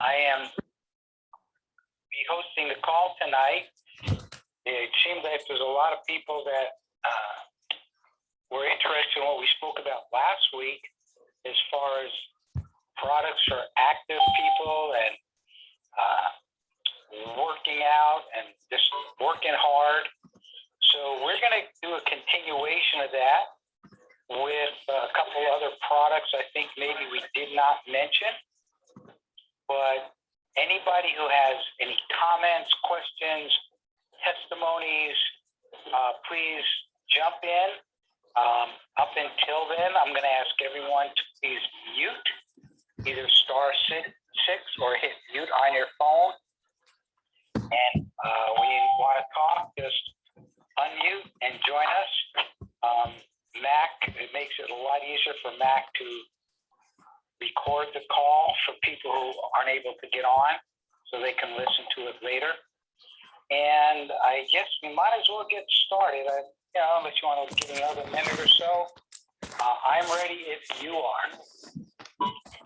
I am be hosting the call tonight. It seems like there's a lot of people that were interested in what we spoke about last week as far as products for active people and working out and just working hard. So we're going to do a continuation of that with a couple other products I think maybe we did not mention. But anybody who has any comments, questions, testimonies, please jump in. Up until then, I'm going to ask everyone to please mute, either *6 or hit mute on your phone. And when you want to talk, just unmute and join us. Mac, it makes it a lot easier for Mac to record the call for people who aren't able to get on so they can listen to it later. And I guess we might as well get started. Unless you want to give another minute or so. I'm ready if you are.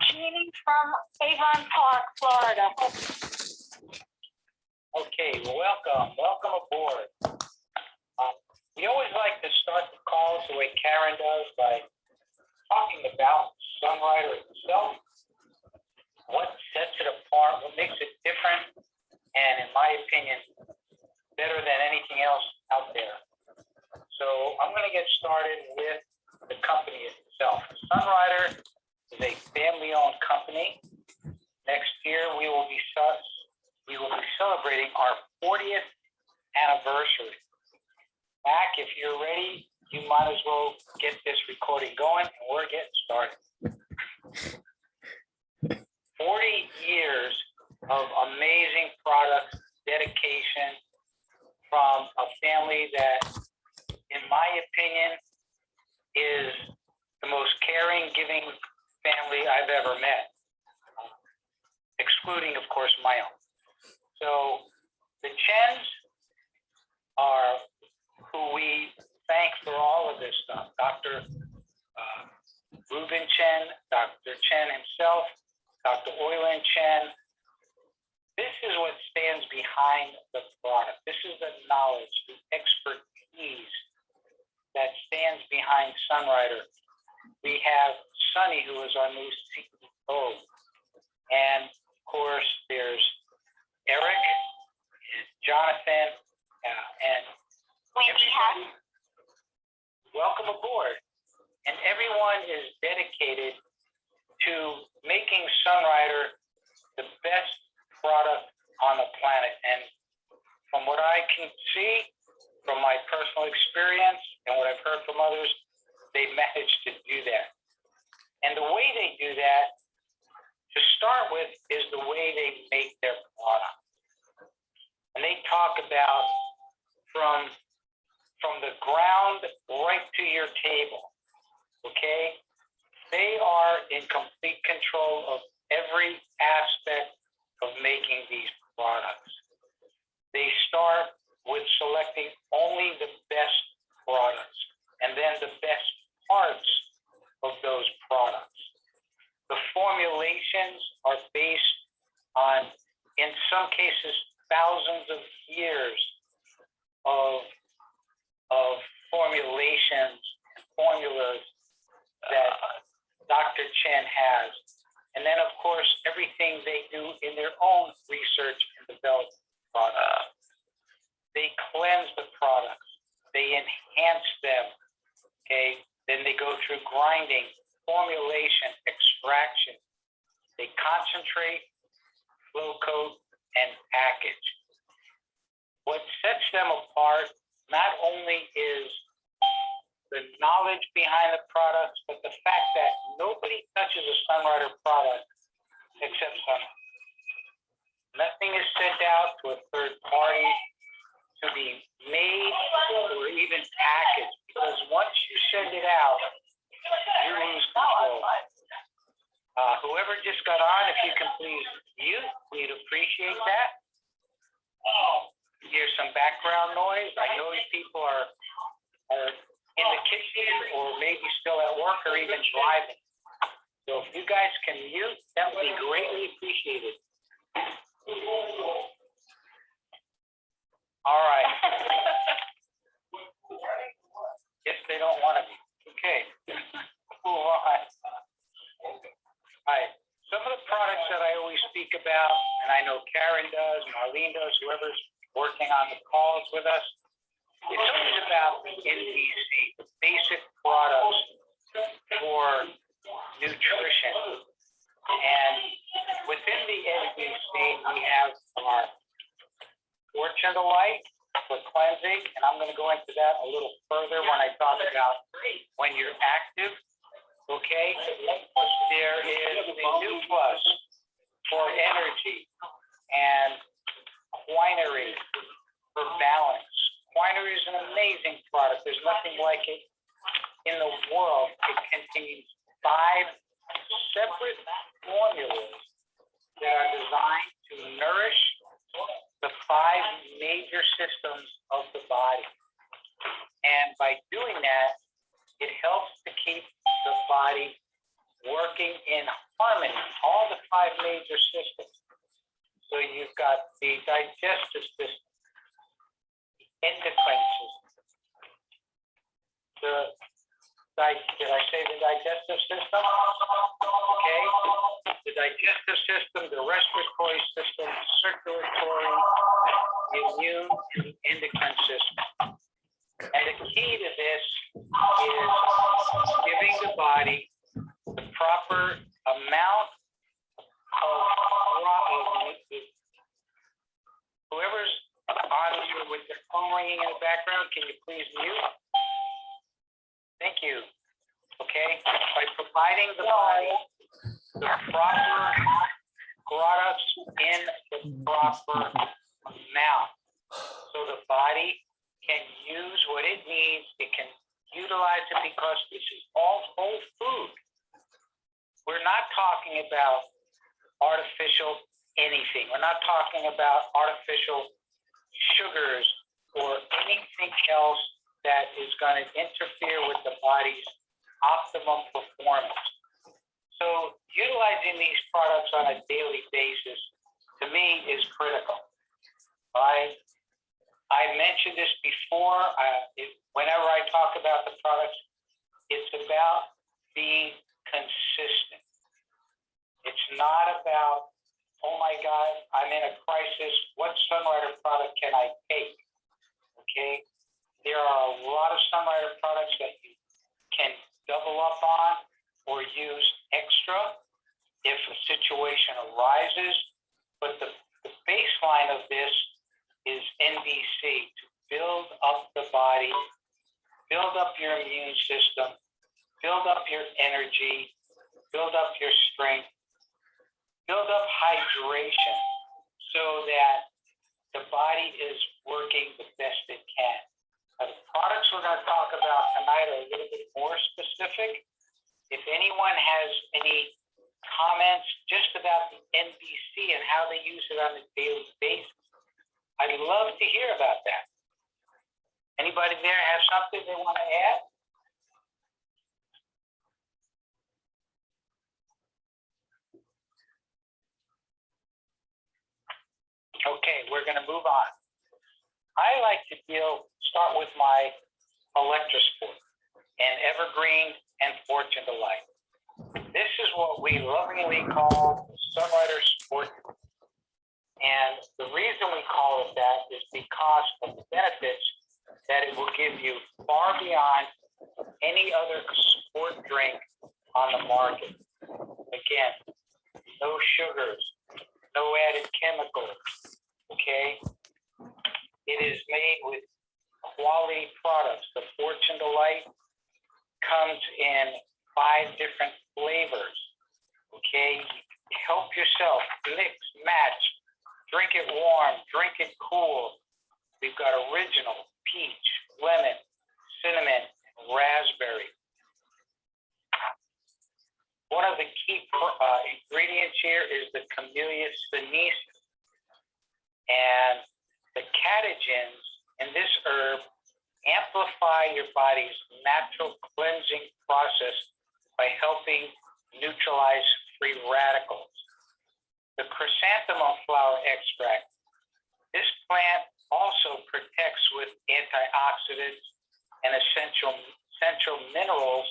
Jeannie from Avon Park, Florida. Okay, welcome aboard. We always like to start the calls the way Karen does by talking about Sunrider itself, what sets it apart, what makes it different, and in my opinion, better than anything else out there. So I'm going to get started with the company itself. Sunrider is a family-owned company. Next year, we will be celebrating our 40th anniversary. Mac, if you're ready, you might as well get this recording going, and we're getting started. 40 years of amazing products, dedication from a family that, in my opinion, is the most caring, giving family I've ever met, excluding, of course, my own. So the Chens are who we thank for all of this stuff. Dr. Reuben Chen, Dr. Chen himself, Dr. Oilen Chen. This is what stands behind the product. This is the knowledge, the expertise that stands behind Sunrider. We have Sunny, who is our new CEO. And of course, there's Eric, Jonathan, and everybody. Welcome aboard. And everyone is dedicated to making Sunrider the best product on the planet. And from what I can see, from my personal experience and what I've heard from others, they managed to do that. And the way they do that, to start with, is the way they make their product. And they talk about from the ground right to your table, okay? They are in complete control of every aspect of making these products. They start with selecting only the best products and then the best parts of those products. The formulations are based on, in some cases, thousands of years of formulations and formulas that Dr. Chen has. And then, of course, everything they do in their own research and development products. They cleanse the products. They enhance them, okay? Then they go through grinding, formulation, extraction. They concentrate, flow coat, and package. What sets them apart not only is the knowledge behind the products, but the fact that nobody touches a Sunrider product except Sunrider. Nothing is sent out to a third party to be made or even packaged, because once you send it out, you lose control. Whoever just got on, if you can please mute, we'd appreciate that. Here's some background noise. I know people are in the kitchen or maybe still at work or even driving. So if you guys can mute, that would be greatly appreciated. always speak about, and I know Karen does, Marlene does, whoever's working on the calls with us, it's always about NBC, the basic products for nutrition. And within the NBC, we have our Fortune to Light for cleansing, and I'm going to go into that a little further when I talk about when you're active. Okay, there is the New Plus for energy and Quinary for balance. Quinary is an amazing product. There's nothing like it in the world. It contains 5 separate formulas that are designed to nourish the 5 major systems of the body. And by doing that, it helps to keep the body working in harmony, all the 5 major systems. So you've got the digestive system, the endocrine system, did I say the digestive system? Okay, the digestive system, the respiratory system, the circulatory, the immune, and the endocrine system. And the key to this is giving the body the proper amount of whoever's on you with the phone ringing in the background, can you please mute? Thank you. Okay, by providing the body the proper products in the proper amount, so the body can use what it needs. It can utilize it because this is all whole food. We're not talking about artificial anything. We're not talking about artificial sugars or anything else that is going to interfere with the body's optimum performance. So utilizing these products on a daily basis, to me, is critical. I mentioned this before. Whenever I talk about the products, it's about being consistent. It's not about, oh my God, I'm in a crisis. What Sunrider product can I take? Okay. There are a lot of Sunrider products that you can double up on or use extra if a situation arises. But the baseline of this is NBC, to build up the body, build up your immune system, build up your energy, build up your strength, build up hydration so that the body is working the best it can. Now, the products we're going to talk about tonight are a little bit more specific. If anyone has any comments just about the NBC and how they use it on a daily basis, I'd love to hear about that. Anybody there have something they want to add? Okay, we're going to move on. I like to start with my Electrosport and Evergreen and Fortune to Light. This is what we lovingly call Sunrider Sport. And the reason we call it that is because of the benefits that it will give you far beyond any other sport drink on the market. Again, no sugars, no added chemicals, okay? It is made with quality products. The Fortune to Light comes in 5 different flavors, okay? Help yourself, mix, match, drink it warm, drink it cool. We've got original, peach, lemon, cinnamon, raspberry. One of the key ingredients here is the Camellia sinensis. And the catechins in this herb amplify your body's natural cleansing process by helping neutralize free radicals. The chrysanthemum flower extract. This plant also protects with antioxidants and essential minerals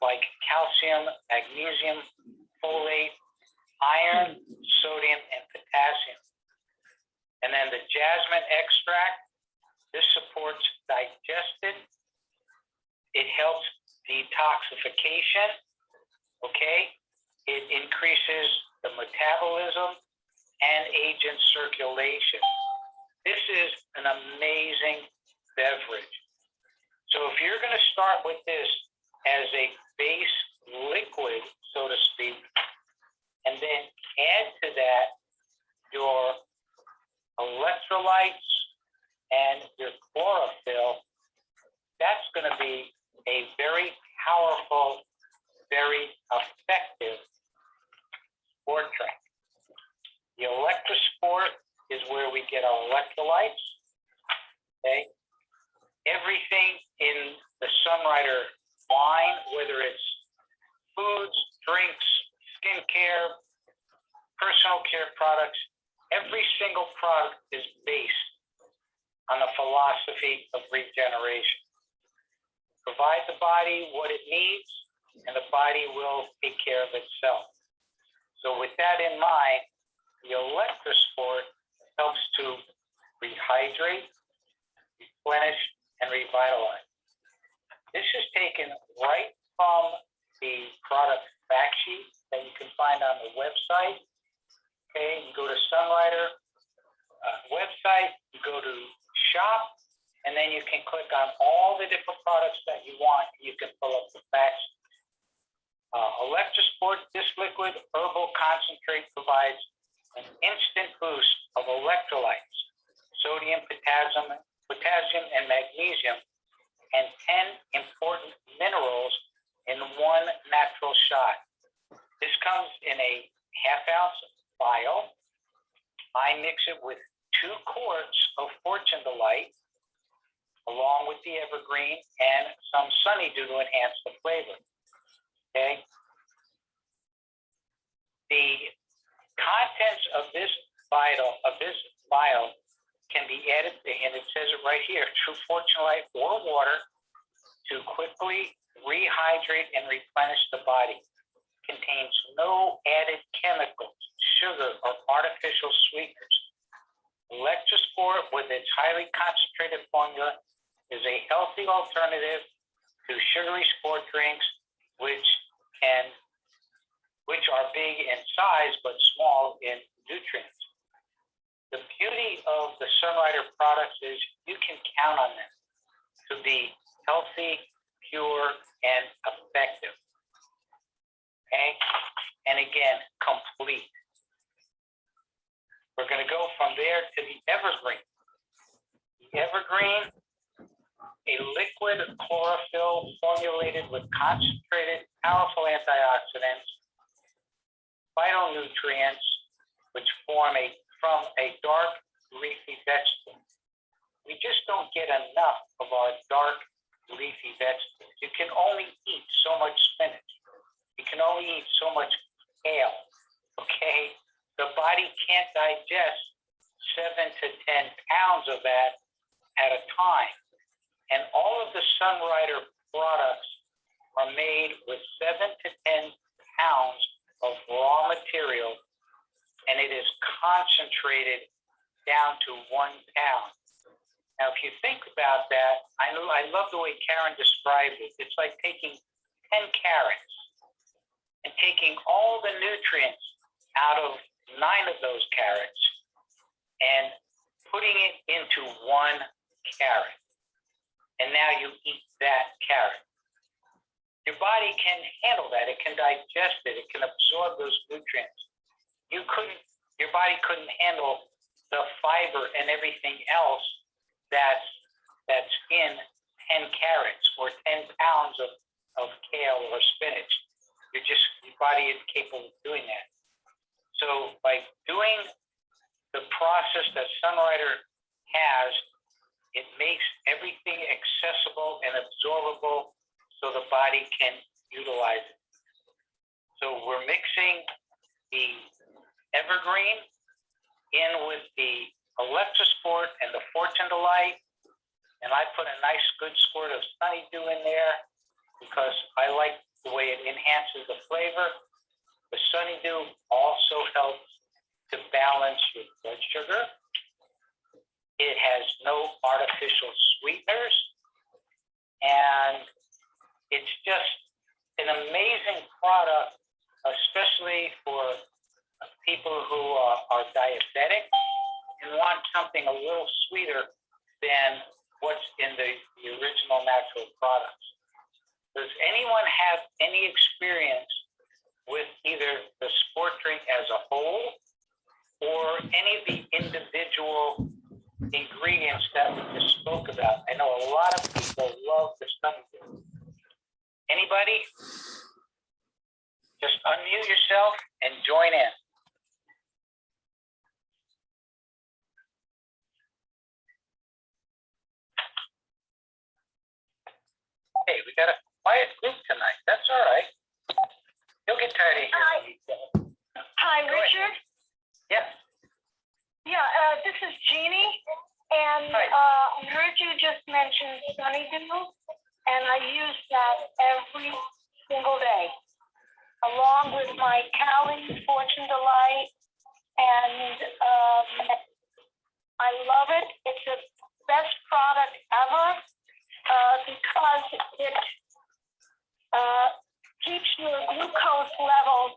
like calcium, magnesium, folate, iron, sodium, and potassium. And then the jasmine extract, this supports digestion. It helps detoxification, okay? It increases the metabolism and aids in circulation. This is an amazing beverage. So if you're gonna start with this as a base liquid, so to speak, and then add to that your electrolytes and your chlorophyll, that's going to be a very powerful, very effective sport drink. The Electrosport is where we get our electrolytes. Okay, everything in the Sunrider line, whether it's foods, drinks, skincare, personal care products, every single product is based on the philosophy of regeneration. Provide the body what it needs, and the body will take care of itself. So with that in mind, the Electrosport helps to rehydrate, replenish, and revitalize. This is taken right from the product fact sheet that you can find on the website. Okay, you go to Sunrider website, you go to shop, and then you can click on all the different products that you want. You can pull up the facts. Electrosport, this liquid herbal concentrate provides an instant boost of electrolytes, sodium, potassium, and magnesium, and 10 important minerals in one natural shot. This comes in a half-ounce vial. I mix it with 2 quarts of Fortune Delight, along with the Evergreen and some Sunnydew to enhance the flavor. Okay. The contents of this vial can be added, and it says it right here, true Fortune Delight or water to quickly rehydrate and replenish the body. Contains no added chemicals, sugar, or artificial sweeteners. Electrosport, with its highly concentrated formula, is a healthy alternative to sugary sport drinks, which are big in size but small in nutrients. The beauty of the Sunrider products is you can count on them to be healthy, pure, and effective. Okay? And again, complete. We're going to go from there to the Evergreen. The Evergreen, a liquid chlorophyll formulated with concentrated, powerful antioxidants, phytonutrients, which form from a dark leafy vegetable. We just don't get enough of our dark leafy vegetables. You can only eat so much spinach. You can only eat so much kale, okay? The body can't digest 7 to 10 pounds of that at a time. And all of the Sunrider products are made with 7 to 10 pounds of raw material, and it is concentrated down to 1 pound. Now, if you think about that, I love the way Karen described it. It's like taking 10 carrots and taking all the nutrients out of 9 of those carrots and putting it into 1 carrot. And now you eat that carrot. Your body can handle that. It can digest it. It can absorb those nutrients. Your body couldn't handle the fiber and everything else that's in 10 carrots or 10 pounds of kale or spinach. Your body is capable of doing that. So by doing the process that Sunrider has, it makes everything accessible and absorbable so the body can utilize it. So we're mixing the Evergreen in with the Electrosport and the Fortune Delight, and I put a nice good squirt of Sunnydew in there because I like the way it enhances the flavor. The Sunny Dew also helps to balance your blood sugar. It has no artificial sweeteners, and it's just an amazing product, especially for people who are diabetic and want something a little sweeter than what's in the original natural products. Does anyone have any experience with either the sport drink as a whole or any of the individual ingredients that we just spoke about? I know a lot of people love the Sunny Dew. Anybody? Just unmute yourself and join in. Hey, we got a quiet group tonight. That's all right. You'll get tired of hearing me. Hi, Richard. Yes. Yeah, this is Jeannie, and Hi. I heard you just mention Sunny Dew, and I use that every single day, along with my Cali Fortune Delight, and I love it. It's the best product ever because it keeps your glucose level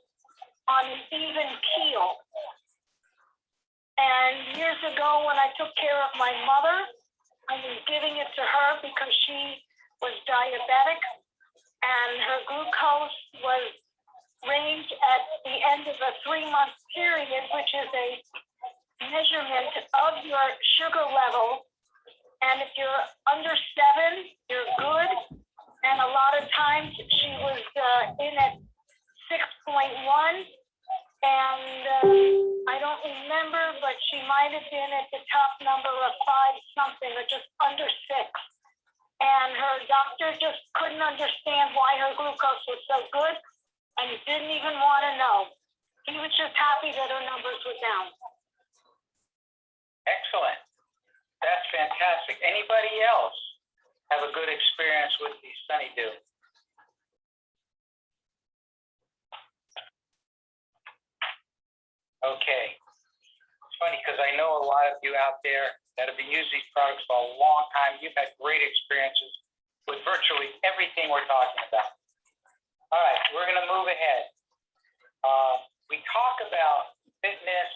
on an even keel. And years ago, when I took care of my mother, I was giving it to her because she was diabetic, and her glucose was ranged at the end of a 3-month period, which is a measurement of your sugar level. And if you're under 7, you're good. And a lot of times she was in at 6.1. And I don't remember, but she might have been at the top number of 5 something, or just under 6. And her doctor just couldn't understand why her glucose was so good, and didn't even want to know. He was just happy that her numbers were down. Excellent. That's fantastic. Anybody else have a good experience with the Sunny Dew? Okay. It's funny because I know a lot of you out there that have been using these products for a long time. You've had great experiences with virtually everything we're talking about. All right, we're going to move ahead. We talk about fitness.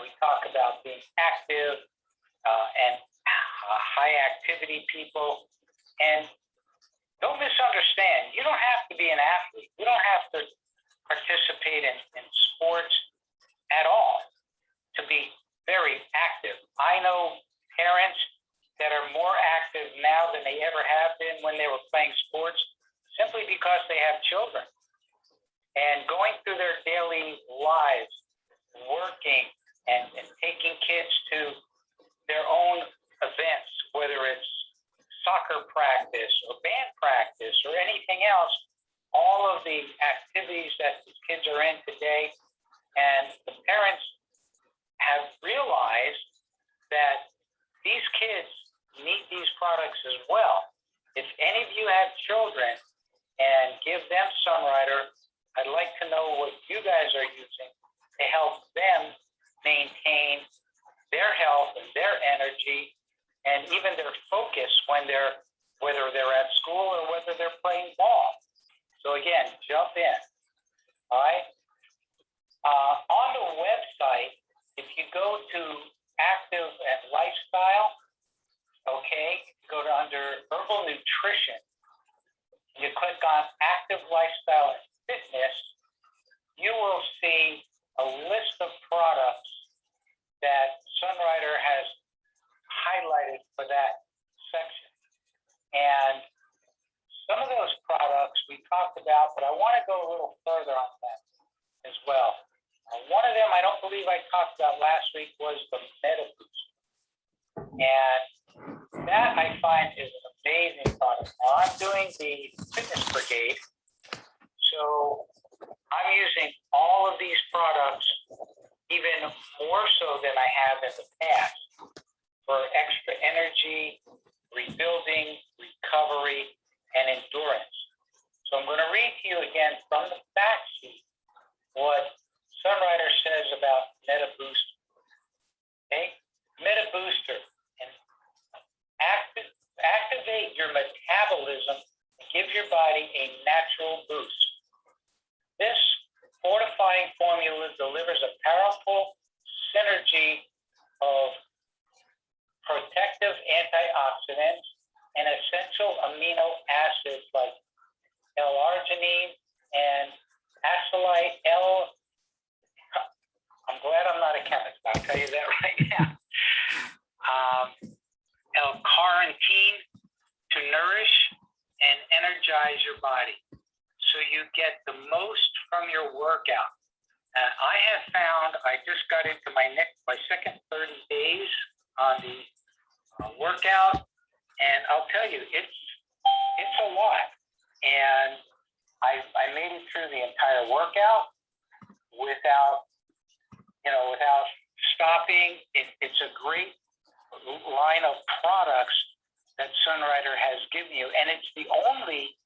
We talk about being active and high activity people. And don't misunderstand, you don't have to be an athlete. You don't have to participate in sports at all to be very active. I know parents that are more active now than they ever have been when they were playing sports, simply because they have children. And going through their daily lives, working and taking kids to their own events, whether it's soccer practice or band practice or anything else, all of the activities that the kids are in today, and the parents have realized that these kids need these products as well. If any of you have children and give them Sunrider, I'd like to know what you guys are using to help them maintain their health and their energy and even their focus when whether they're at school or whether they're playing ball. So again, jump in. All right. On the website, if you go to active and lifestyle, okay, go to under herbal nutrition, you click on active lifestyle and fitness, you will see a list of products that Sunrider has highlighted for that section. And some of those products we talked about, but I want to go a little further on that as well. One of them I don't believe I talked about last week was the Metaboost. And that I find is an amazing product. Now I'm doing the Fitness Brigade, so I'm using all of these products even more so than I have in the past for extra energy, rebuilding, recovery, and endurance. So I'm going to read to you again from the fact sheet what synergy of protective antioxidants and essential amino acids like L-arginine and acylate I'm glad I'm not a chemist, I'll tell you that right now. L-carnitine to nourish and energize your body so you get the most from your workout. I have found, I just got into my second 30 days on the workout, and I'll tell you, it's a lot. And I made it through the entire workout without stopping. It's a great line of products that Sunrider has given you, and it's the only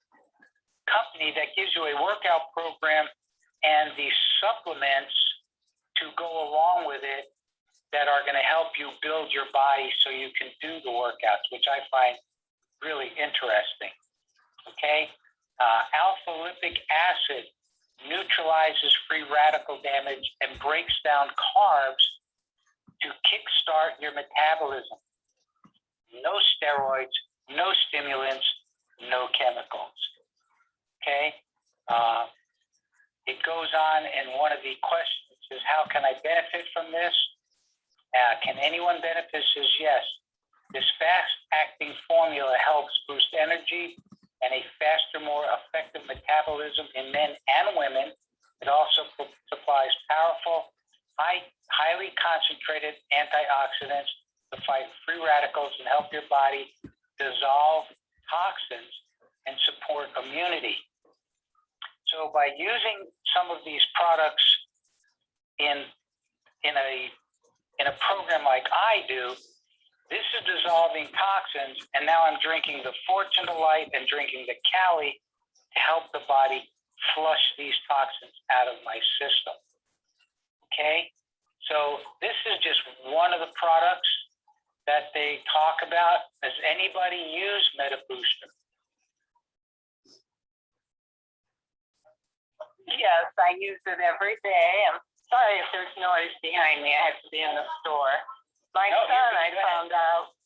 company that gives you a workout program and the supplements to go along with it that are going to help you build your body so you can do the workouts, which I find really interesting. Okay? Alpha lipic acid neutralizes free radical damage and breaks down carbs to kickstart your metabolism. No steroids, no stimulants, no chemicals. Okay? It goes on, and one of the questions is, how can I benefit from this? Can anyone benefit? Says yes. This fast-acting formula helps boost energy and a faster, more effective metabolism in men and women. It also supplies powerful, highly concentrated antioxidants to fight free radicals and help your body dissolve toxins and support immunity. So by using some of these products in a program like I do, this is dissolving toxins, and now I'm drinking the Fortune Delight and drinking the Cali to help the body flush these toxins out of my system. Okay? So this is just one of the products that they talk about. Does anybody use Metaboost? Yes, I use it every day. I'm sorry if there's noise behind me. I have to be in the store. My son, I found out,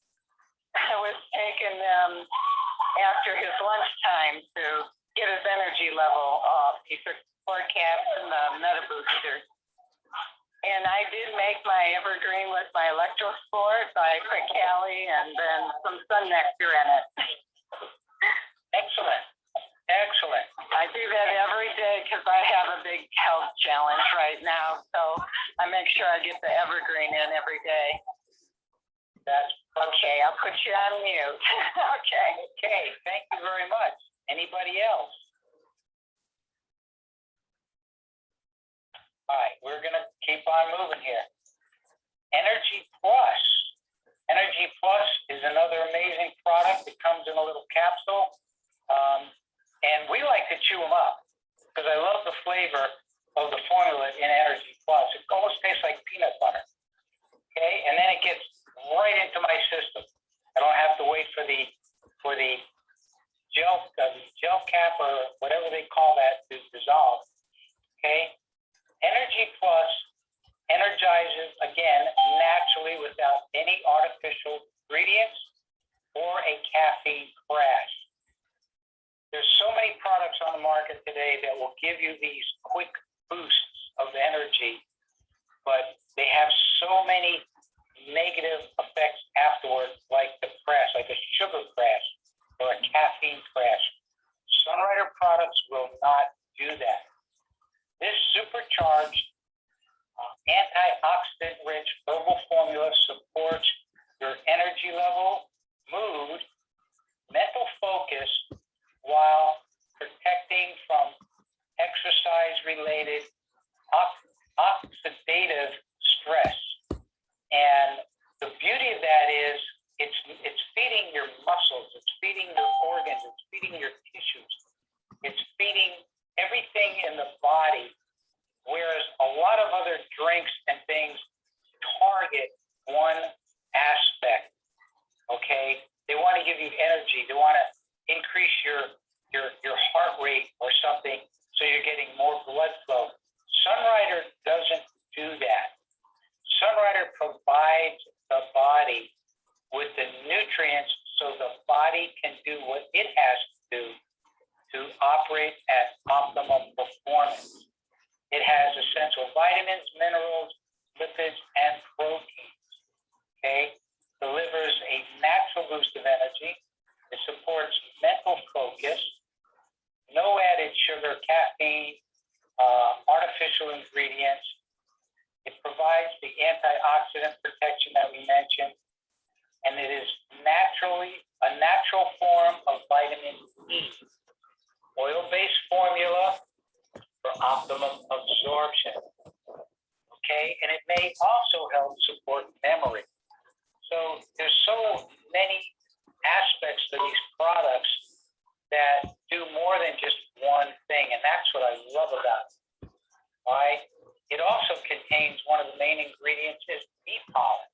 I was taking them after his lunchtime to get his energy level up. He took 4 caps and the Metabooster. And I did make my Evergreen with my Electrosport. I put Cali and then some Sun Nectar in it. Excellent. Excellent. I do that every day because I have a big health challenge right now. So I make sure I get the Evergreen in every day. That's okay. I'll put you on mute. Okay. Okay. Thank you very much. Anybody else? All right. We're going to keep on moving here. Energy Plus. Energy Plus is another amazing product. It comes in a little capsule. And we like to chew them up because I love the flavor of the formula in Energy Plus. It almost tastes like peanut butter. Okay, and then it gets right into my system. I don't have to wait for the gel cap or whatever they call that to dissolve. Okay, Energy Plus energizes again naturally without any artificial ingredients or a caffeine crash. There's so many products on the market today that will give you these quick boosts of energy, but they have so many negative effects afterwards, like the crash, like a sugar crash or a caffeine crash. Sunrider products will not do that. This supercharged, antioxidant-rich herbal formula supports your energy level, mood, mental focus, while protecting from exercise-related oxidative stress provides the body with the nutrients so the body can do what it has to do to operate at optimum performance. It has essential vitamins, minerals, lipids, and proteins. Okay? Delivers a natural boost of energy. It supports mental focus, no added sugar, caffeine, artificial ingredients. It provides the antioxidant protection that we mentioned, and it is a natural form of vitamin E. Oil-based formula for optimum absorption. Okay, and it may also help support memory. So there's so many aspects to these products that do more than just one thing, and that's what I love about it. All right. It also contains one of the main ingredients is bee pollen.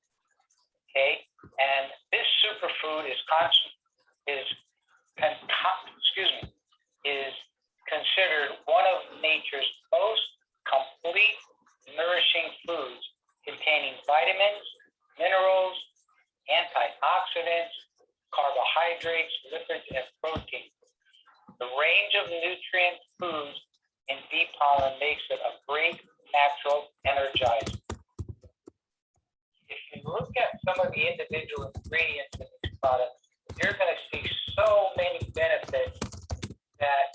Okay, and this superfood is considered one of nature's most complete nourishing foods, containing vitamins, minerals, antioxidants, carbohydrates, lipids, and protein. The range of nutrient foods in bee pollen makes it a great natural energizer. If you look at some of the individual ingredients in these products, you're going to see so many benefits that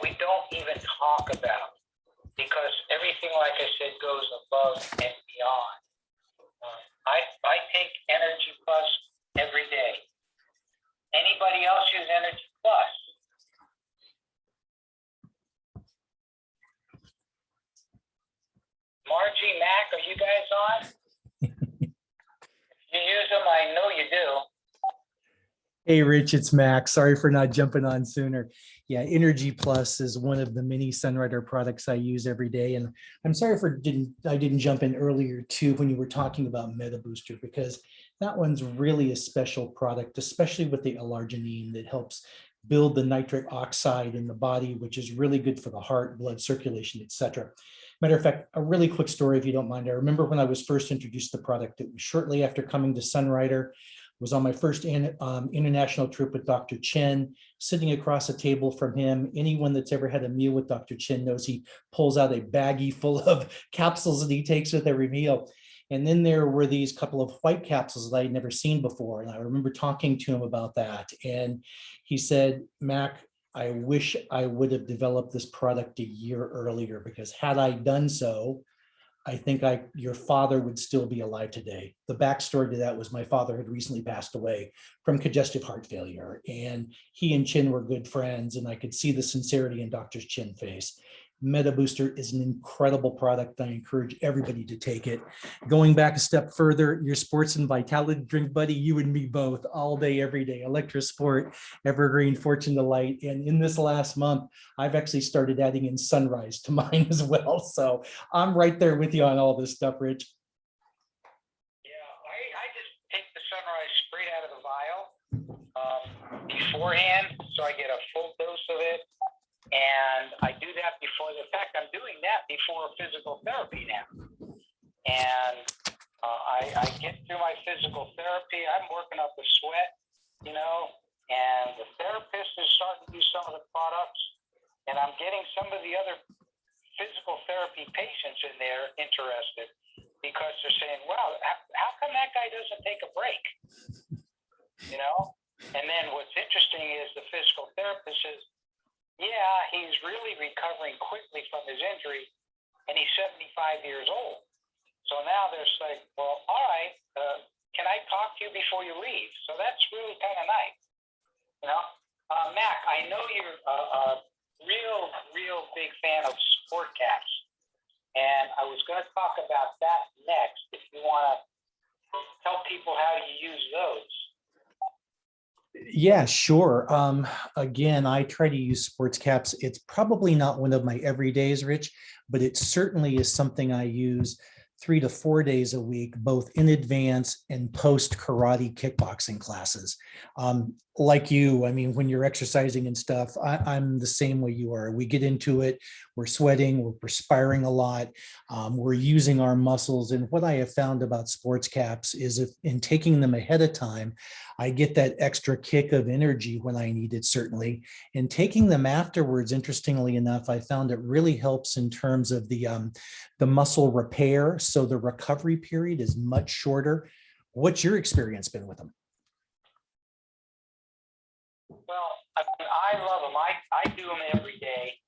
we don't even talk about, because everything, like I said, goes above and beyond. I take Energy Plus every day. Anybody else use Energy Plus? Margie, Mac, are you guys on? You use them, I know you do. Hey, Rich, it's Max. Sorry for not jumping on sooner. Yeah, Energy Plus is one of the many Sunrider products I use every day. And I'm sorry I didn't jump in earlier too when you were talking about Metabooster, because that one's really a special product, especially with the L-arginine that helps build the nitric oxide in the body, which is really good for the heart, blood circulation, etc. Matter of fact, a really quick story, if you don't mind. I remember when I was first introduced to the product, it was shortly after coming to Sunrider. Was on my first international trip with Dr. Chen, sitting across a table from him. Anyone that's ever had a meal with Dr. Chen knows he pulls out a baggie full of capsules that he takes with every meal. And then there were these couple of white capsules that I had never seen before. And I remember talking to him about that. And he said, Mac, I wish I would have developed this product a year earlier, because had I done so, I think your father would still be alive today. The backstory to that was my father had recently passed away from congestive heart failure, and he and Chin were good friends, and I could see the sincerity in Dr. Chin's face. Metabooster is an incredible product. I encourage everybody to take it. Going back a step further, your sports and vitality drink buddy, you and me both, all day, every day. Electrosport, Evergreen, Fortune Delight. And in this last month, I've actually started adding in Sunrise to mine as well. So I'm right there with you on all this stuff, Rich. Yeah, I just take the Sunrise straight out of the vial beforehand, so I get a full dose of it. And I do that before, in fact, I'm doing that before physical therapy now. And I get through my physical therapy, I'm working up a sweat, and the therapist is starting to use some of the products, and I'm getting some of the other physical therapy patients in there interested, because they're saying, wow, how come that guy doesn't take a break? And then what's interesting is the physical therapist says, yeah, he's really recovering quickly from his injury, and he's 75 years old. So now they're saying, well, all right, can I talk to you before you leave? So that's really kind of nice. Mac, I know you're a real big fan of sport caps, and I was going to talk about that next, if you want to tell people how you use those. Yeah, sure. Again, I try to use sports caps. It's probably not one of my everydays, Rich, but it certainly is something I use 3 to 4 days a week, both in advance and post karate kickboxing classes. Like you, I mean, when you're exercising and stuff, I'm the same way you are. We get into it, we're sweating, we're perspiring a lot, we're using our muscles. And what I have found about sports caps is if in taking them ahead of time, I get that extra kick of energy when I need it, certainly. And taking them afterwards, interestingly enough, I found it really helps in terms of the muscle repair. So the recovery period is much shorter. What's your experience been with them? Well, I love them. I do them every day.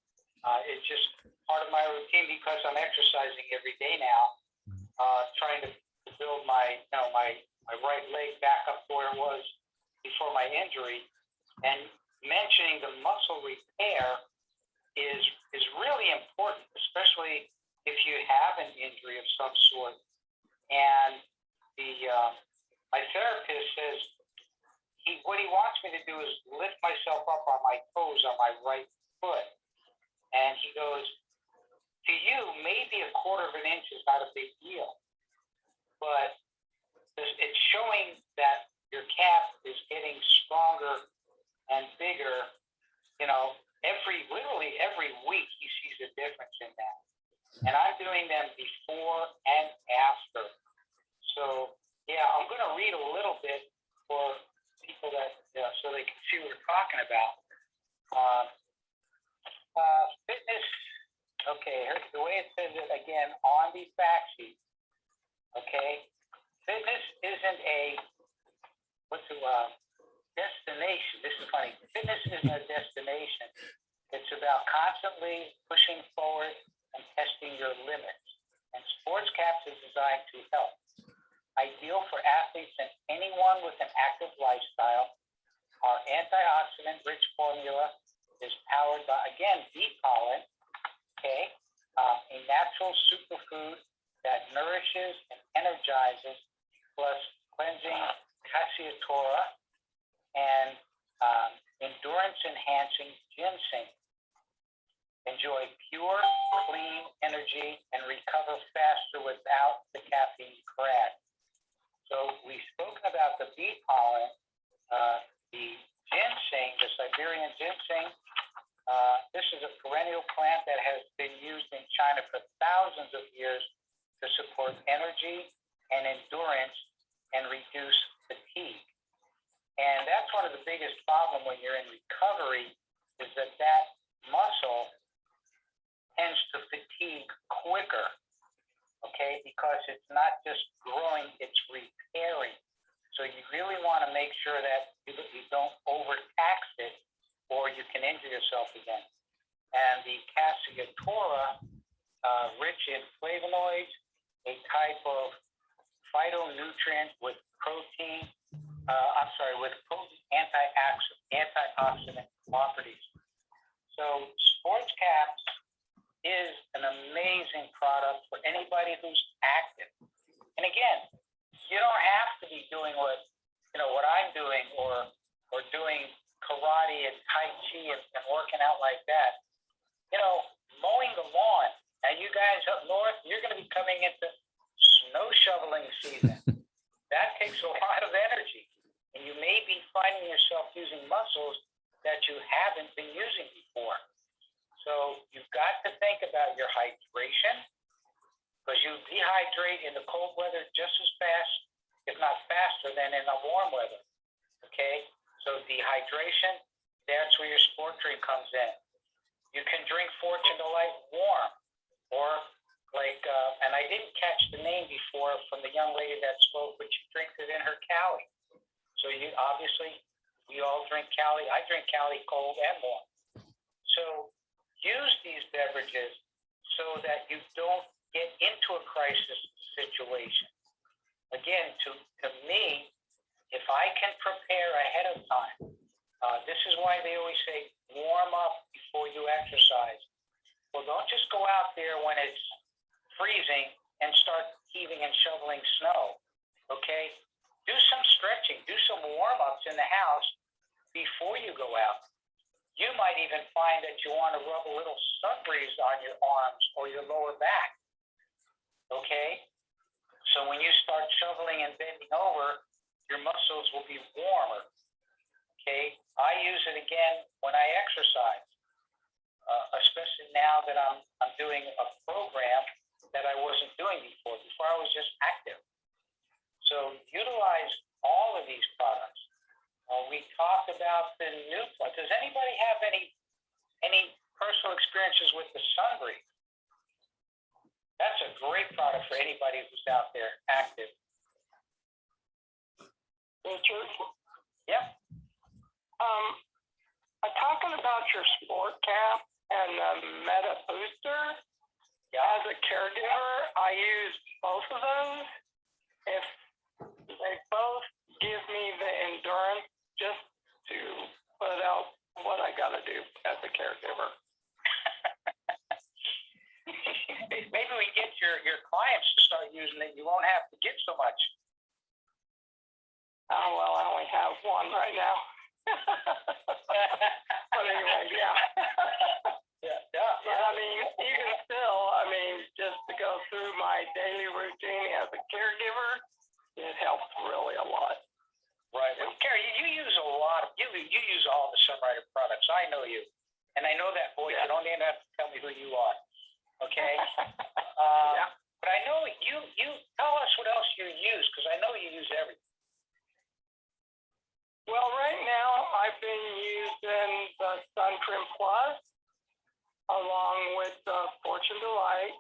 It's just part of my routine because I'm exercising every day now, trying to build my right leg back up to where it was before my injury. And mentioning the muscle repair is really important, especially if you have an injury of some sort. And my therapist says what he wants me to do is lift myself up on my toes on my right foot. And he goes, to you, maybe a quarter of an inch is not a big deal, but it's showing that your calf is getting stronger and bigger. You know, literally every week he sees a difference in that. And I'm doing them before and after. So yeah, I'm going to read a little bit for people that so they can see what we're talking about. Fitness. Okay, the way it says it again on the fact sheet. Okay, fitness isn't a destination. This is funny. Fitness isn't a destination. It's about constantly pushing forward and testing your limits. And sports caps is designed to help. Ideal for athletes and anyone with an active lifestyle. Our antioxidant-rich formula is powered by, again, bee pollen, okay, a natural superfood that nourishes and energizes, plus cleansing cassiatora and endurance-enhancing ginseng. Enjoy pure, clean energy and recover faster without the caffeine crash. So we've spoken about the bee pollen, the ginseng, the Siberian ginseng. This is a perennial plant that has been used in China for thousands of years to support energy and endurance and reduce fatigue. And that's one of the biggest problems when you're in recovery is that muscle tends to fatigue quicker. Okay, because it's not just growing, it's repairing. So you really want to make sure that you don't overtax it or you can injure yourself again. And the cassiatora, rich in flavonoids, a type of phytonutrient with with potent antioxidant properties. So sports caps is an amazing product for anybody who's active. And again, you don't have to be doing what I'm doing or doing karate and tai chi and working out like that. Mowing the lawn. Now you guys up north, you're going to be coming into snow shoveling season. That takes a lot of energy. And you may be finding yourself using muscles that you haven't been using before. So you've got to think about your hydration, because you dehydrate in the cold weather just as fast, if not faster, than in the warm weather. Okay? So dehydration, that's where your sport drink comes in. You can drink Fortune Delight warm, or and I didn't catch the name before from the young lady that spoke, but she drinks it in her Cali. So we all drink Cali. I drink Cali cold and warm. So use these beverages so that you don't get into a crisis situation. Again, to me, if I can prepare ahead of time, this is why they always say warm up before you exercise. Well, don't just go out there when it's freezing and start heaving and shoveling snow, okay? Do some stretching, do some warm-ups in the house before you go out. You might even find that you want to rub a little sun breeze on your arms or your lower back, okay? So when you start shoveling and bending over, your muscles will be warmer, okay? I use it again when I exercise. especially now that I'm doing a program that I wasn't doing before. Before I was just active. So utilize all of these products. We talked about the new plug. Does anybody have any personal experiences with the Sunrider? That's a great product for anybody who's out there active. Richard, Yep. talking about your sport cap and the Metabooster, as a caregiver, I use both of those. If they both give me the endurance just to put out what I got to do as a caregiver. Maybe we get your clients to start using it. You won't have to get so much. Oh, well, I only have one right now. But anyway, yeah. Yeah. But I mean, even still, I mean, just to go through my daily routine as a caregiver, it helps really a lot. Right. Well, Carrie, you use a lot. You use all the Sunrider products. I know you, and I know that voice. Yeah. You don't even have to tell me who you are. Okay. Yeah. But I know you. Tell us what else you use, because I know you use everything. Well, right now I've been using the Sun Trim Plus along with the Fortune Delight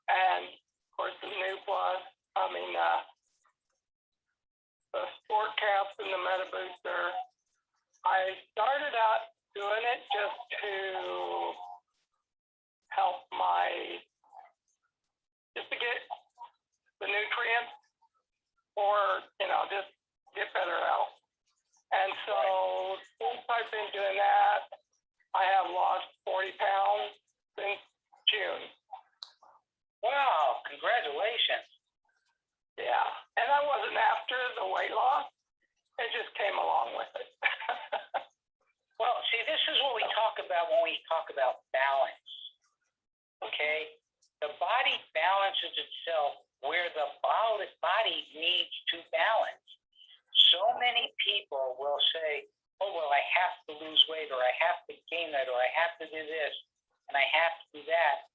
and of course the new Plus. The Sport Caps and the Metabooster. I started out doing it just to help just to get the nutrients or, just get better health. And so since I've been doing that, I have lost 40 pounds since June. Wow! Congratulations. Yeah. And I wasn't after the weight loss. It just came along with it. Well, see, this is what we talk about when we talk about balance. Okay? The body balances itself where the body needs to balance. So many people will say, oh, well, I have to lose weight, or I have to gain that, or I have to do this, and I have to do that.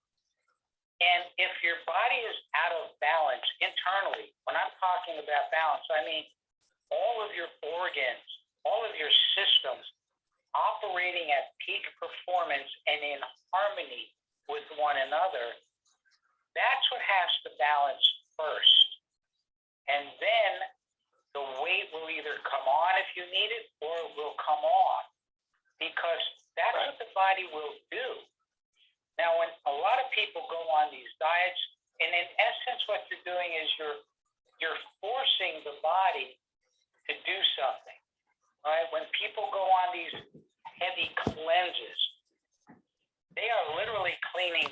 And if your body is out of balance internally, when I'm talking about balance, I mean all of your organs, all of your systems operating at peak performance and in harmony with one another, that's what has to balance first. And then the weight will either come on if you need it, or it will come off, because that's what the body will do. Now, when a lot of people go on these diets, and in essence, what you're doing is you're forcing the body to do something, right? When people go on these heavy cleanses, they are literally cleaning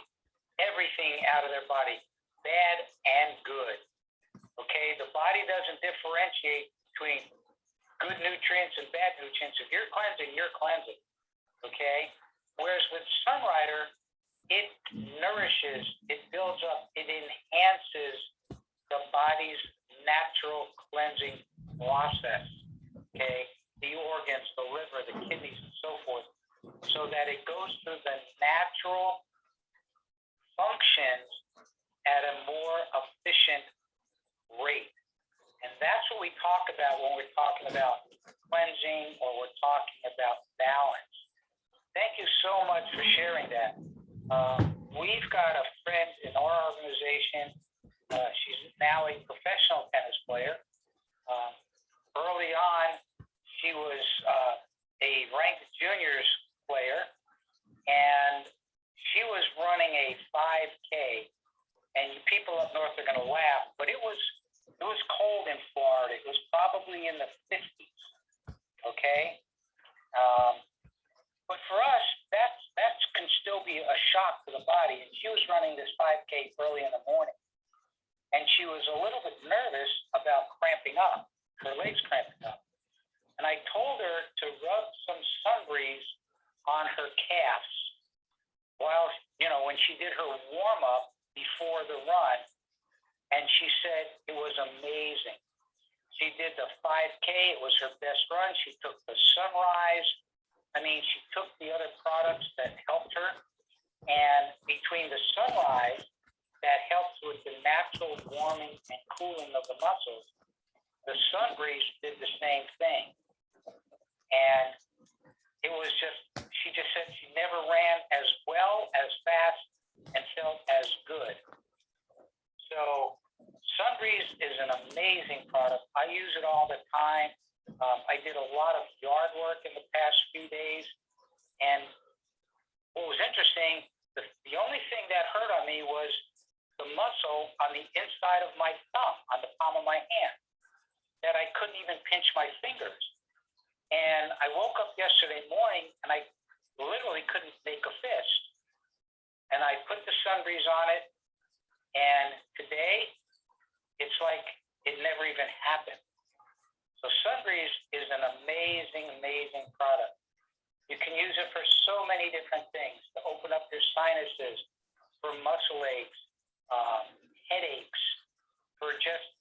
everything out of their body, bad and good. Okay, the body doesn't differentiate between good nutrients and bad nutrients. If you're cleansing, you're cleansing. Okay, whereas with Sunrider, it nourishes, it builds up, it enhances the body's natural cleansing process. Okay, the organs, the liver, the kidneys, and so forth, so that it goes through the natural functions at a more efficient rate. And that's what we talk about when we're talking about cleansing, or we're talking about balance. Thank you so much for sharing that. We've got a friend in our organization. She's now a professional tennis player. Early on, she was a ranked juniors player, and she was running a 5K. And you people up north are going to laugh, but it was cold in Florida. It was probably in the 50s. Okay. But for us, that can still be a shock to the body. And she was running this 5K early in the morning, and she was a little bit nervous about cramping up, her legs cramping up. And I told her to rub some Sunbreeze on her calves while, when she did her warm up before the run, and she said it was amazing. She did the 5K. It was her best run. She took the sunrise, I mean, she took the other products that helped her, and between the sunrise that helps with the natural warming and cooling of the muscles, the sun breeze did the same thing. And it was just, she just said she never ran as well, as fast, and felt as good. So Sunbreeze is an amazing product. I use it all the time. I did a lot of yard work in the past few days. And what was interesting, the only thing that hurt on me was the muscle on the inside of my thumb, on the palm of my hand, that I couldn't even pinch my fingers. And I woke up yesterday morning and I literally couldn't make a fist. And I put the Sunbreeze on it, and today it's like it never even happened. So Sunbreeze is an amazing, amazing product. You can use it for so many different things, to open up your sinuses, for muscle aches, headaches, for just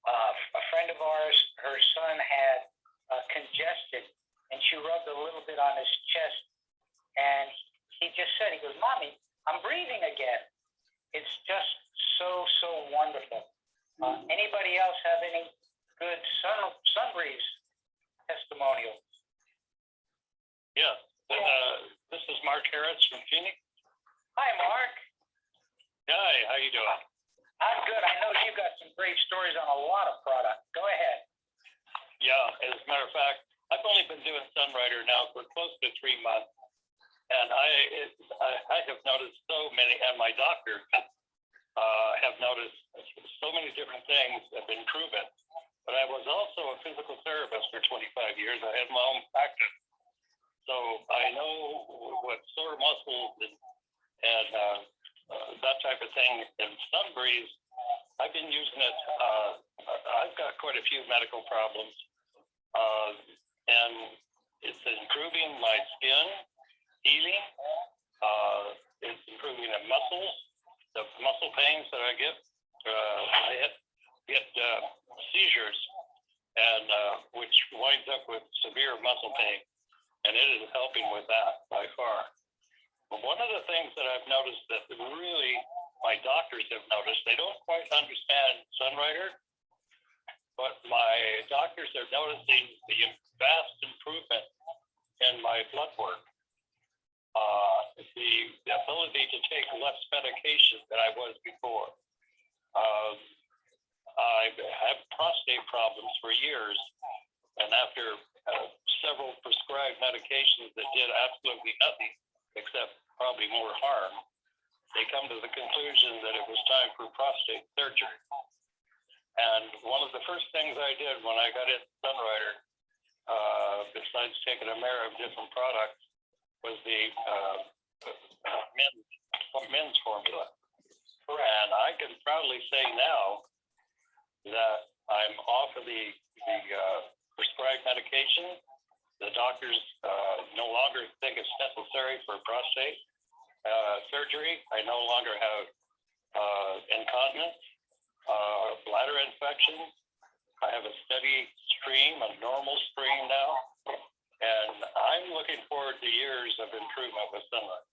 a friend of ours, her son had congested, and she rubbed a little bit on his chest, and he just said, he goes, "Mommy, I'm breathing again." It's just so wonderful. Anybody else have any good Sunbreeze testimonials? Yeah, this is Mark Harris from Phoenix. Hi, Mark. Hi, how you doing? I'm good. I know you got some great stories on a lot of products. Go ahead. Yeah, as a matter of fact, I've only been doing Sunrider now for close to 3 months, and I have noticed so many, and my doctor have noticed so many different things have been proven. But I was also a physical therapist for 25 years. I had my own practice, so I know what sore muscles and that type of thing. And Sunbreeze, I've been using it. I've got quite a few medical problems, and it's improving my skin, healing. It's improving the muscles, the muscle pains that I get. I get seizures, and which winds up with severe muscle pain, and it is helping with that by far. But one of the things that I've noticed that really my doctors have noticed, they don't quite understand Sunrider, but my doctors are noticing the vast improvement in my blood work. The ability to take less medication than I was before. I've had prostate problems for years, and after several prescribed medications that did absolutely nothing except probably more harm, they come to the conclusion that it was time for prostate surgery. And one of the first things I did when I got into Sunrider, besides taking a mirror of different products, was the men's formula. And I can proudly say now that I'm off of the prescribed medication. The doctors no longer think it's necessary for prostate surgery. I no longer have incontinence, bladder infections. I have a steady stream, a normal stream now. And I'm looking forward to years of improvement with Sunlight.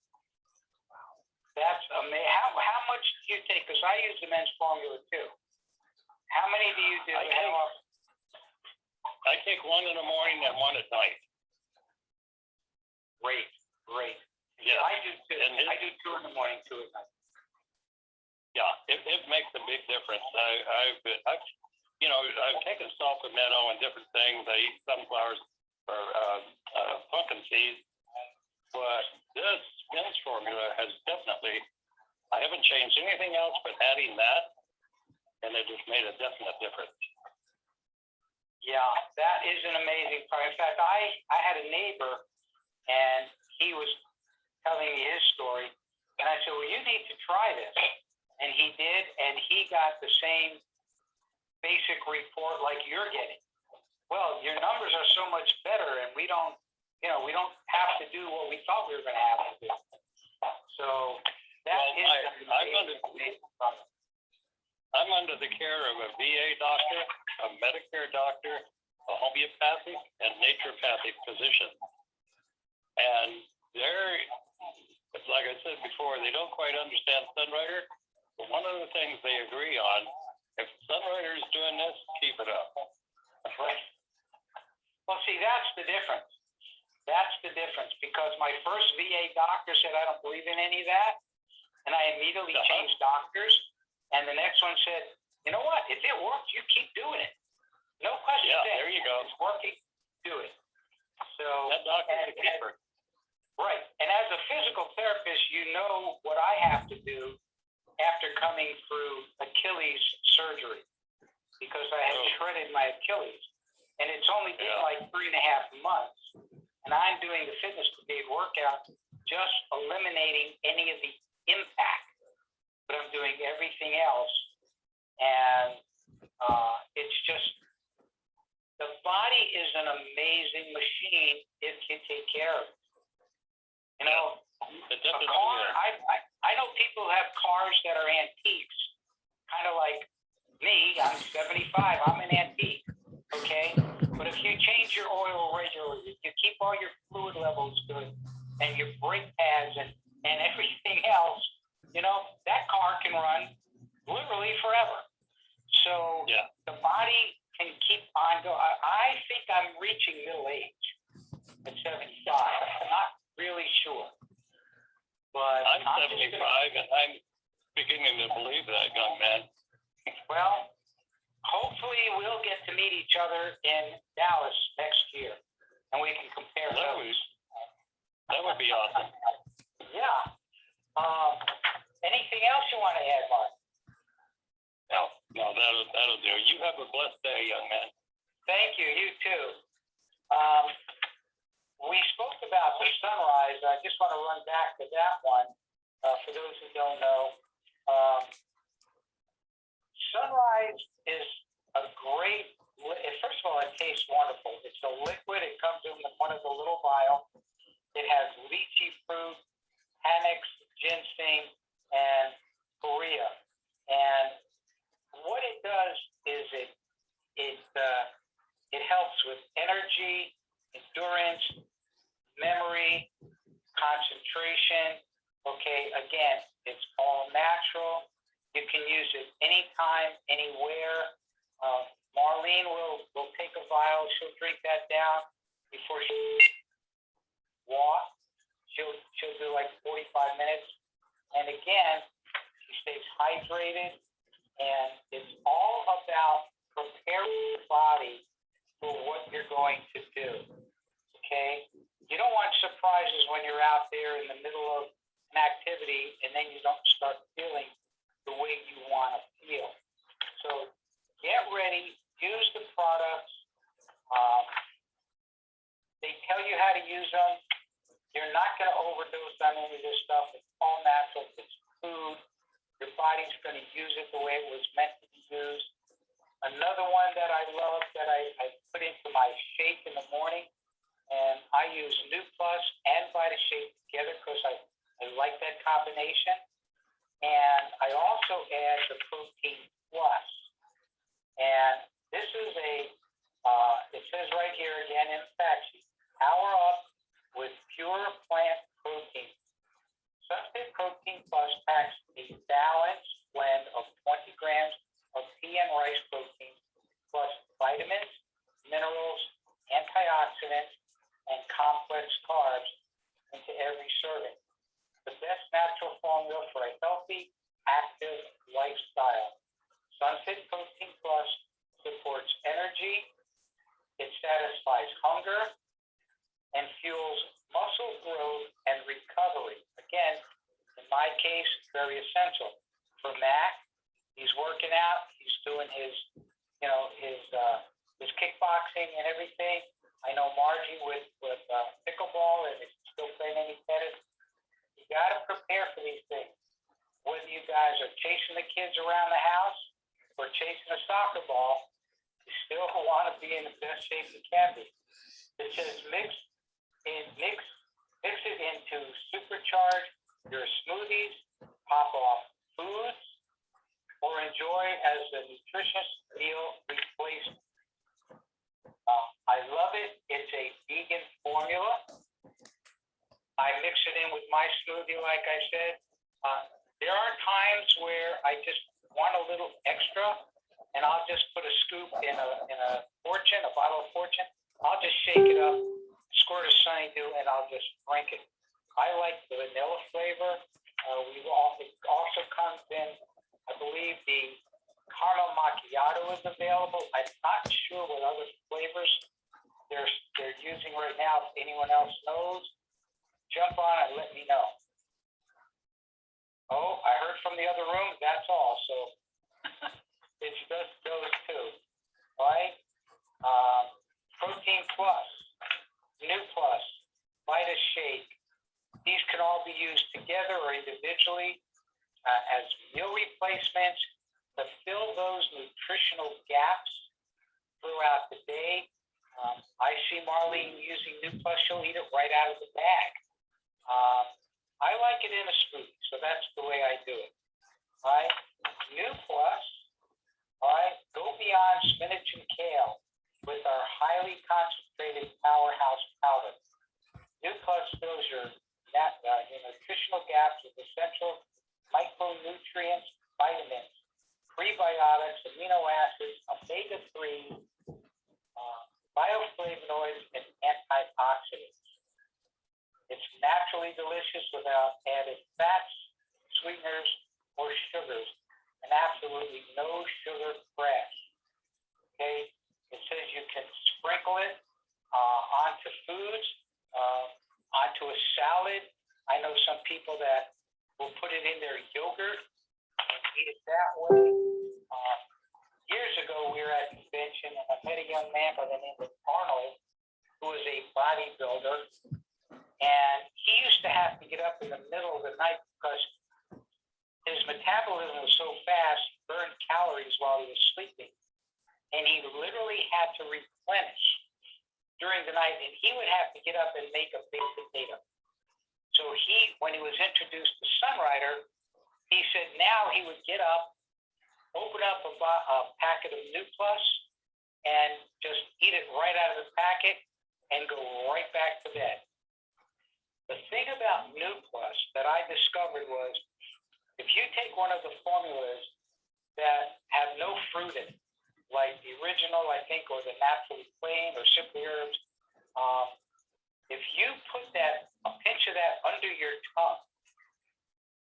That's amazing. How much do you take? Because I use the men's formula too. How many do you do? I take one in the morning and one at night. Great. Yeah, I do too. I do 2 in the morning, 2 at night. Yeah, it makes a big difference. I've taken sulfamento and different things. I eat sunflowers or pumpkin seeds, but this men's formula has definitely, I haven't changed anything else but adding that, and it just made a definite difference. Yeah, that is an amazing part. In fact, I had a neighbor, and he was telling me his story, and I said, "Well, you need to try this." And he did, and he got the same basic report like you're getting. Well, your numbers are so much better, and we don't have to do what we thought we were going to have to do. So I'm under the care of a VA doctor, a Medicare doctor, a homeopathic and naturopathic physician. And they're, like I said before, they don't quite understand Sunrider. But one of the things they agree on, if Sunrider is doing this, keep it up. That's right. Well, see, that's the difference. That's the difference, because my first VA doctor said, I don't believe in any of that. And I immediately changed doctors. And the next one said, you know what? If it works, you keep doing it. No question. Yeah, there you go. If it's working, do it. So That doctor's a keeper. right. And as a physical therapist, you know what I have to do after coming through Achilles surgery, because I had shredded my Achilles. And it's only been like 3.5 months. And I'm doing the Fitness Brigade workout, just eliminating any of the impact. But I'm doing everything else. And it's just, the body is an amazing machine if you take care of it. You know, It a definitely car, is. I know people who have cars that are antiques, kind of like me. I'm 75, I'm an antique, okay? But if you change your oil regularly, you keep all your fluid levels good, and your brake pads and everything else, you know, that car can run literally forever. So Yeah. the body can keep on going. I think I'm reaching middle age at 75. I'm not really sure. But I'm just 75, gonna, and I'm beginning to believe that, young man. well, hopefully we'll get to meet each other in Dallas next year, and we can compare notes. That would be awesome. Yeah. Anything else you want to add, Mark? No, that'll do. You have a blessed day, young man. Thank you. You too. We spoke about the sunrise. I just want to run back to that one. For those who don't know, sunrise is a great. First of all, it tastes wonderful. It's a liquid. It comes in one of the little vials. It has lychee fruit, hanex, ginseng, and korea. And what it does is it helps with energy, endurance, memory, concentration. Okay, again, it's all natural. You can use it anytime, anywhere. Marlene will take a vial. She'll drink that down before she walk. She'll do like 45 minutes. And again, she stays hydrated. And it's all about preparing the body for what you're going to do. Okay? You don't want surprises when you're out there in the middle of an activity and then you don't start feeling the way you want to feel. So get ready, use the products. They tell you how to use them. You're not going to overdose on any of this stuff. It's all natural. It's food. Your body's going to use it the way it was meant to be used. Another one that I love that I put into my shake in the morning, and I use New Plus and VitaShake together because I like that combination. And I also add the Protein Plus. And this is it says right here again in the fact sheet, power up with pure plant protein. Sunfit Protein Plus packs a balanced blend of 20 grams of pea and rice protein, plus vitamins, minerals, antioxidants, and complex carbs into every serving. The best natural formula for a healthy, active lifestyle. Sunfit Protein Plus supports energy, it satisfies hunger, and fuels muscle growth and recovery. Again, in my case, very essential. For Mac, he's working out, he's doing his kickboxing and everything. I know Margie with pickleball and is still playing any tennis. You got to prepare for these things. Whether you guys are chasing the kids around the house or chasing a soccer ball, you still want to be in the best shape you can be. It says mix it into supercharge your smoothies, pop off foods, or enjoy as a nutritious meal replacement. I love it. It's a vegan formula. my smoothie, like I said. There are times where I just want a little extra, and I'll just put a scoop in a Fortune, a bottle of Fortune. I'll just shake it up, squirt a Sunny Dew, and I'll just drink it. I like the vanilla flavor. It also comes in, I believe the caramel macchiato is available. I'm not sure what other flavors they're using right now. If anyone else knows, jump on and let me know. Oh, I heard from the other room. That's all. So it's just those two, right? Protein Plus, New Plus, Vita Shake. These can all be used together or individually as meal replacements to fill those nutritional gaps throughout the day. I see Marlene using New Plus. She'll eat it right out of the bag. I like it in a smoothie, so that's the way I do it. All right, New Plus. All right, go beyond spinach and kale with our highly concentrated powerhouse powder. New Plus fills your nutritional gaps with essential micronutrients, vitamins, prebiotics, amino acids, omega-3, bioflavonoids, and antioxidants. It's naturally delicious without added fats, sweeteners, or sugars, and absolutely no sugar crash. Okay, it says you can sprinkle it onto foods, onto a salad. I know some people that will put it in their yogurt and eat it that way. Years ago, we were at a convention, and I met a young man by the name of Arnold, who was a bodybuilder, and he used to have to get up in the middle of the night because his metabolism was so fast, he burned calories while he was sleeping, and he literally had to replenish during the night, and he would have to get up and make a baked potato. So when he was introduced to Sunrider, he said now he would get up, open up a packet of New Plus, and just eat it right out of the packet and go right back to bed. The thing about New Plus that I discovered was if you take one of the formulas that have no fruit in it, like the original, I think, or the naturally plain or simply herbs, if you put a pinch of that under your tongue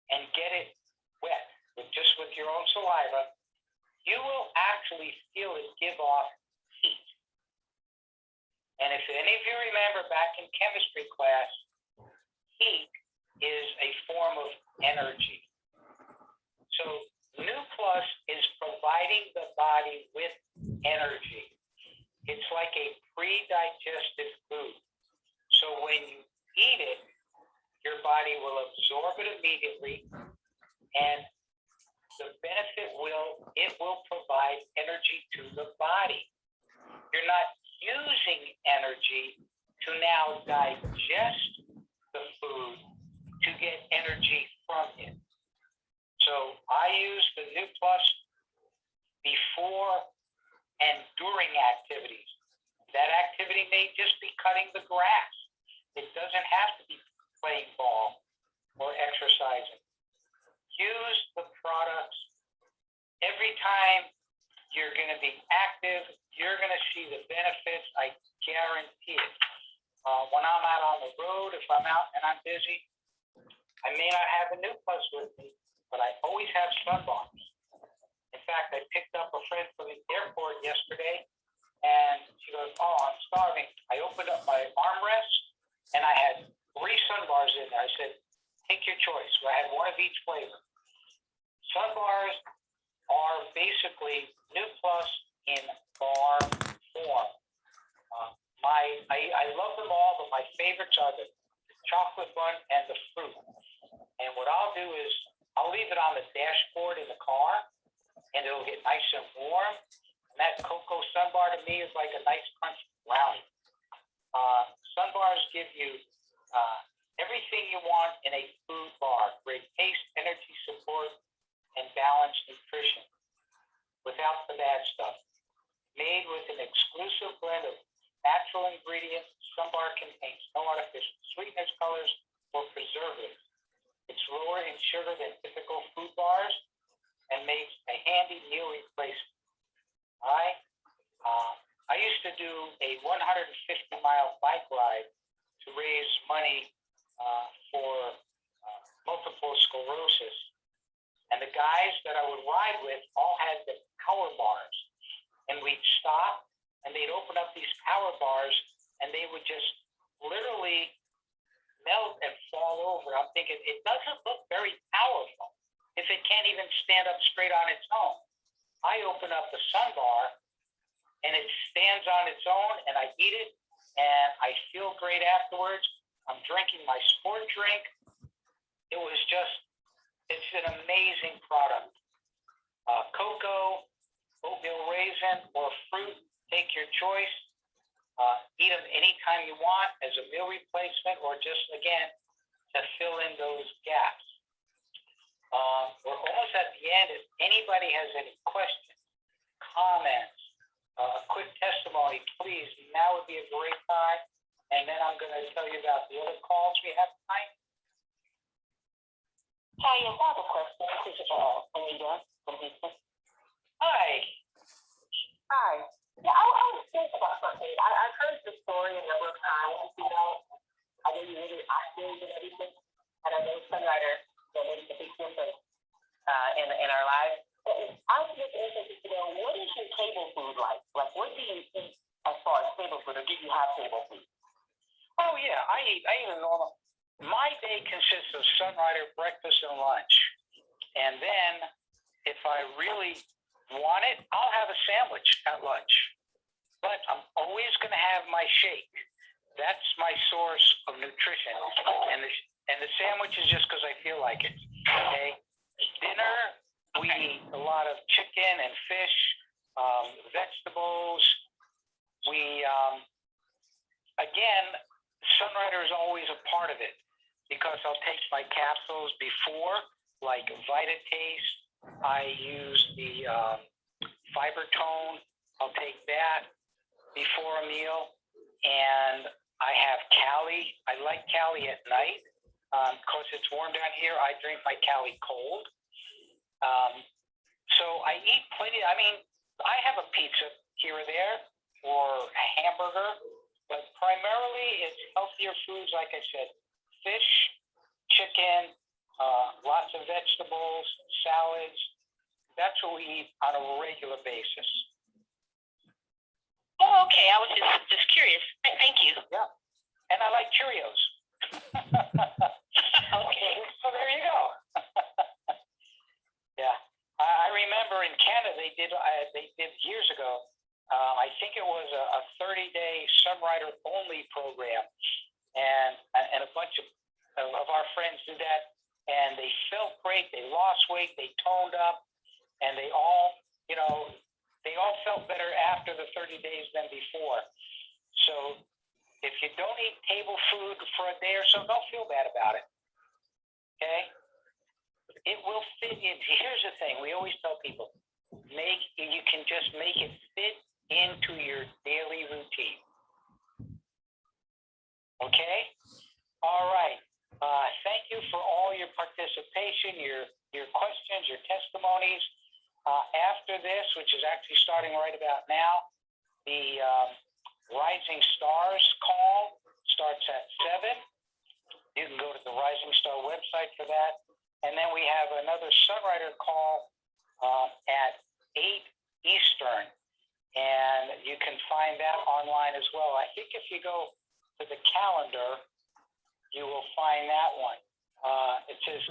and get it wet with your own saliva, you will actually feel it give off heat. And if any of you remember back in chemistry class, heat is a form of energy. So New Plus is providing the body with energy. It's like a pre-digested food. So when you eat it, your body will absorb it immediately, and the benefit will provide energy to the body. You're not using energy to now digest the food to get energy from it. So I use the New Plus before and during activities. That activity may just be cutting the grass. It doesn't have to be playing ball or exercising. Use the products every time you're going to be active. You're going to see the benefits. I guarantee it. When I'm out on the road, if I'm out and I'm busy, I may not have a New Plus with me, but I always have sun bombs. In fact, I picked up a friend from the airport yesterday, and she goes, "Oh, I'm starving." I opened up my armrest, and I had 3 sun bars in there. I said, "Take your choice." So I had one of each flavor. Sun bars are basically New Plus in bar form. I love them all, but my favorites are the chocolate one and the fruit. And what I'll do is I'll leave it on the dashboard in the car, and it'll get nice and warm. And that cocoa sun bar to me is like a nice crunchy brownie. Sun bars give you everything you want in a food bar: great taste, energy support, and balanced nutrition without the bad stuff. Made with an exclusive blend of natural ingredients, Sun Bar contains no artificial sweeteners, colors, or preservatives. It's lower in sugar than typical food bars and makes a handy meal replacement. All right. I used to do a 150-mile bike ride to raise money for multiple sclerosis. And the guys that I would ride with all had the power bars. And we'd stop and they'd open up these power bars and they would just literally melt and fall over. I'm thinking, it doesn't look very powerful if it can't even stand up straight on its own. I open up the Sun Bar and it stands on its own and I eat it and I feel great afterwards. I'm drinking my sport drink. It's an amazing product. Cocoa, oatmeal raisin, or fruit, take your choice. Eat them anytime you want as a meal replacement or just, again, to fill in those gaps. We're almost at the end. If anybody has any questions, comments, a quick testimony, please, now would be a great time. And then I'm going to tell you about the other calls we have tonight. Hi, yes, I have a question. This is Anita from Houston. Hi. Hi. Yeah, I was thinking about something. I've heard the story a number of times, you know. I know you're really active and everything. And I know Sunrider made a big difference in our lives. But I was just interested to know, what is your table food like? Like, what do you eat as far as table food, or do you have table food? Oh, yeah, I eat a normal. My day consists of Sunrider breakfast and lunch. And then if I really want it, I'll have a sandwich at lunch. But I'm always going to have my shake. That's my source of nutrition. And the sandwich is just because I feel like it. Okay? Dinner, we eat a lot of chicken and fish, vegetables. We, again, Sunrider is always a part of it because I'll take my capsules before, like Vitataste. I use the Fiber Tone. I'll take that before a meal. And I have Cali. I like Cali at night. Because it's warm down here, I drink my Cali cold. So I eat plenty. I mean, I have a pizza here or there or a hamburger, but primarily it's healthier foods, like I said, fish, chicken, lots of vegetables, salads. That's what we eat on a regular basis. Oh, okay. I was just curious. Thank you. Yeah. And I like Cheerios. Okay. So there you go. Yeah. I remember in Canada, they did years ago, I think it was a 30-day Sunrider only program. And a bunch of our friends did that. And they felt great. They lost weight. They toned up. And they all felt better after the 30 days than before. So if you don't eat table food for a day or so, don't feel bad about it. Okay? It will fit in. Here's the thing. We always tell people, you can just make it fit into your daily routine. Okay? All right. Thank you for all your participation, your questions, your testimonies. After this, which is actually starting right about now, the Rising Stars call starts at 7. You can go to the Rising Star website for that. And then we have another Sunrider call at 8 Eastern. And you can find that online as well. I think if you go to the calendar, you will find that one. It just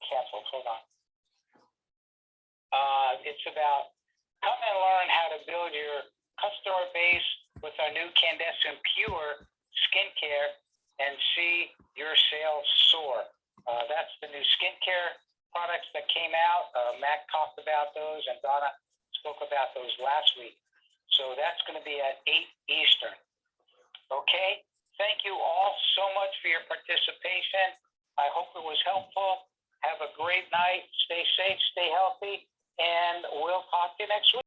canceled. Hold on. It's about come and learn how to build your customer base with our new Candescent Pure skincare and see your sales soar. That's the new skincare products that came out. Mac talked about those and Donna spoke about those last week. So that's going to be at 8 Eastern. Okay? Thank you all so much for your participation. I hope it was helpful. Have a great night. Stay safe, stay healthy, and we'll talk to you next week.